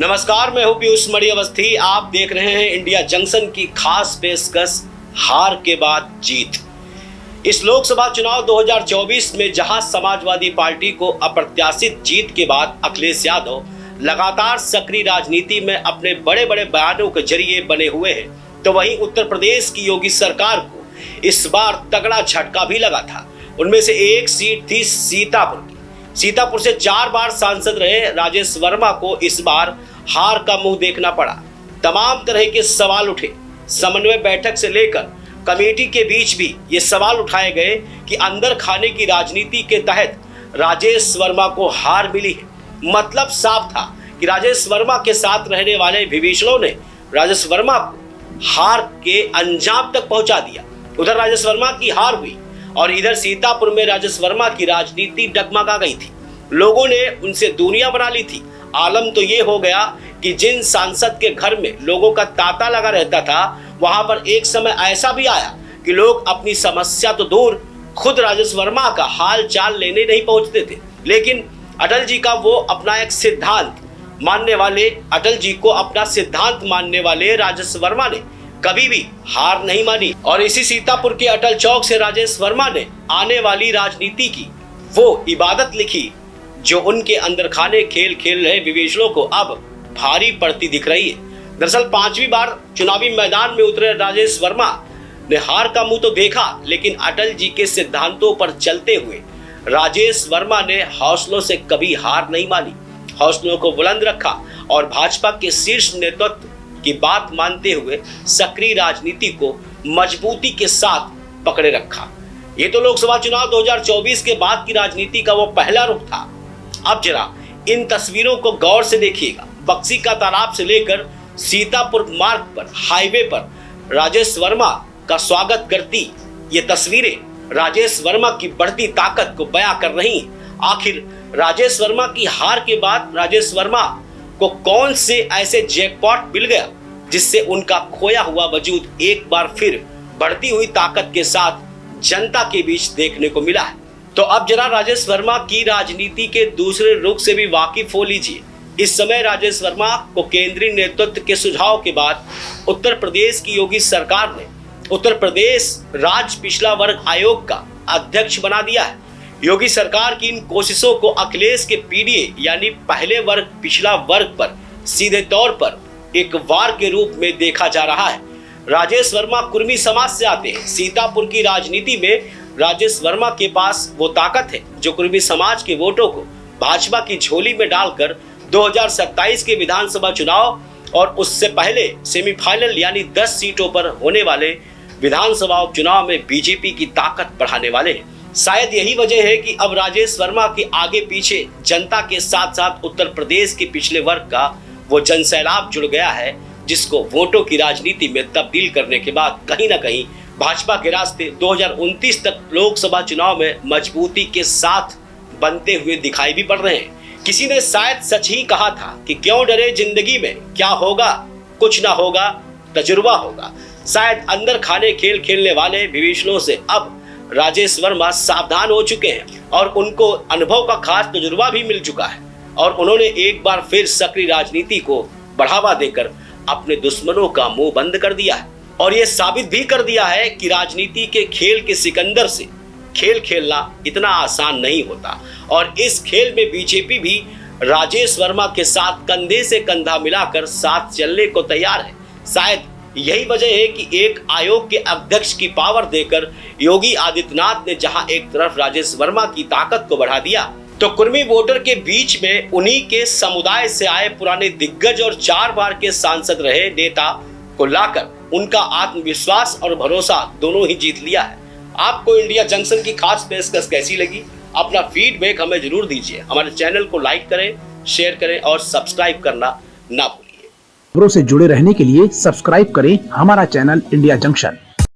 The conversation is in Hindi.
नमस्कार, मैं हूं पीयूष मणि अवस्थी। आप देख रहे हैं इंडिया जंक्शन की खास पेशकश हार के बाद जीत। इस लोकसभा चुनाव 2024 में जहां समाजवादी पार्टी को अप्रत्याशित जीत के बाद अखिलेश यादव लगातार सक्रिय राजनीति में अपने बड़े बड़े बयानों के जरिए बने हुए हैं, तो वहीं उत्तर प्रदेश की योगी सरकार को इस बार तगड़ा झटका भी लगा था। उनमें से एक सीट थी सीतापुर की। सीतापुर से 4 बार सांसद रहे राजेश वर्मा को इस बार हार का मुंह देखना पड़ा। तमाम तरह के सवाल उठे। समन्वय बैठक से लेकर कमेटी के बीच भी ये सवाल उठाए गए कि अंदर खाने की राजनीति के तहत राजेश वर्मा को हार मिली है। मतलब साफ था कि राजेश वर्मा के साथ रहने वाले विभीषणों ने राजेश वर्मा को हार के अंजाम तक पहुंचा दिया। उधर राजेश वर्मा की हार हुई और इधर सीतापुर में राजेश वर्मा की राजनीति डगमगा गई थी। लोगों ने उनसे दूरियां बना ली थी। आलम तो ये हो गया कि जिन सांसद के घर में लोगों का तांता लगा रहता था, वहां पर एक समय ऐसा भी आया कि लोग अपनी समस्या तो दूर, खुद राजेश वर्मा का हाल चाल लेने नहीं पहुंचते थे। लेकिन अटल जी का वो अपना एक सिद्धांत मानने वाले, अटल जी को अपना सिद्धांत मानने वाले राजेश वर्मा ने कभी भी हार नहीं मानी। और इसी सीतापुर के अटल चौक से राजेश वर्मा ने आने वाली राजनीति की वो इबादत लिखी जो उनके अंदर खाने खेल खेल रहे विभीषणों को अब भारी पड़ती दिख रही है। दरअसल 5वीं बार चुनावी मैदान में उतरे राजेश वर्मा ने हार का मुंह तो देखा, लेकिन अटल जी के सिद्धांतों पर चलते हुए राजेश वर्मा ने हौसलों से कभी हार नहीं मानी। हौसलों को बुलंद रखा और भाजपा के शीर्ष नेतृत्व की बात मानते हुए सक्रिय राजनीति को मजबूती के साथ पकड़े रखा। ये तो लोकसभा चुनाव 2024 के बाद की राजनीति का वो पहला रुख था। अब जरा इन तस्वीरों को गौर से देखिएगा। बक्सी का तालाब से लेकर सीतापुर मार्ग पर हाईवे पर राजेश वर्मा का स्वागत करती ये तस्वीरें राजेश वर्मा की बढ़ती ताकत को बयां कर रही। आखिर राजेश वर्मा की हार के बाद राजेश वर्मा को कौन से ऐसे जैकपॉट मिल गया जिससे उनका खोया हुआ वजूद एक बार फिर बढ़ती हुई ताकत के साथ जनता के बीच देखने को मिला है। तो अब जरा राजेश वर्मा की राजनीति के दूसरे रुख से भी वाकिफ हो लीजिए। इस समय राजेश वर्मा को केंद्रीय नेतृत्व के सुझाव के बाद उत्तर प्रदेश की योगी सरकार ने उत्तर प्रदेश राज्य पिछड़ा वर्ग आयोग का अध्यक्ष बना दिया है। योगी सरकार की इन कोशिशों को अखिलेश के पीडीए यानी पहले वर्ग पिछड़ा वर्ग पर सीधे तौर पर एक वार के रूप में देखा जा रहा है। राजेश वर्मा कुर्मी समाज से आते हैं। सीतापुर की राजनीति में राजेश वर्मा के पास वो ताकत है जो कुर्मी समाज के वोटों को भाजपा की झोली में डालकर 2027 के विधानसभा चुनाव और उससे पहले सेमीफाइनल यानी 10 सीटों पर होने वाले विधानसभा उपचुनाव में बीजेपी की ताकत बढ़ाने वाले हैं। शायद यही वजह है कि अब राजेश वर्मा के आगे पीछे जनता के साथ साथ उत्तर प्रदेश के पिछले वर्ग का वो जनसैलाब जुड़ गया है, जिसको वोटों की राजनीति में तब्दील करने के बाद कहीं ना कहीं भाजपा के रास्ते 2029 तक लोकसभा चुनाव में मजबूती के साथ बनते हुए दिखाई भी पड़ रहे हैं। किसी ने शायद सच ही कहा था कि क्यों डरे जिंदगी में, क्या होगा कुछ ना होगा, तजुर्बा होगा। शायद अंदर खाने खेल खेलने वाले विभीषणों से अब राजेश वर्मा सावधान हो चुके हैं और उनको अनुभव का खास तजुर्बा भी मिल चुका है और उन्होंने एक बार फिर सक्रिय राजनीति को बढ़ावा देकर अपने दुश्मनों का मुंह बंद कर दिया है और ये साबित भी कर दिया है कि राजनीति के खेल के सिकंदर से खेल खेलना इतना आसान नहीं होता। और इस खेल में बीजेपी भी राजेश वर्मा के साथ कंधे से कंधा मिलाकर साथ चलने को तैयार है। शायद यही वजह है कि एक आयोग के अध्यक्ष की पावर देकर योगी आदित्यनाथ ने जहां एक तरफ राजेश वर्मा की ताकत को बढ़ा दिया, तो कुर्मी वोटर के बीच में उन्हीं के समुदाय से आए पुराने दिग्गज और 4 बार के सांसद रहे नेता को लाकर उनका आत्मविश्वास और भरोसा दोनों ही जीत लिया है। आपको इंडिया जंक्शन की खास पेशकश कैसी लगी? अपना फीडबैक हमें जरूर दीजिए। हमारे चैनल को लाइक करें, शेयर करें और सब्सक्राइब करना ना भूलिए। खबरों से जुड़े रहने के लिए सब्सक्राइब करें हमारा चैनल इंडिया जंक्शन।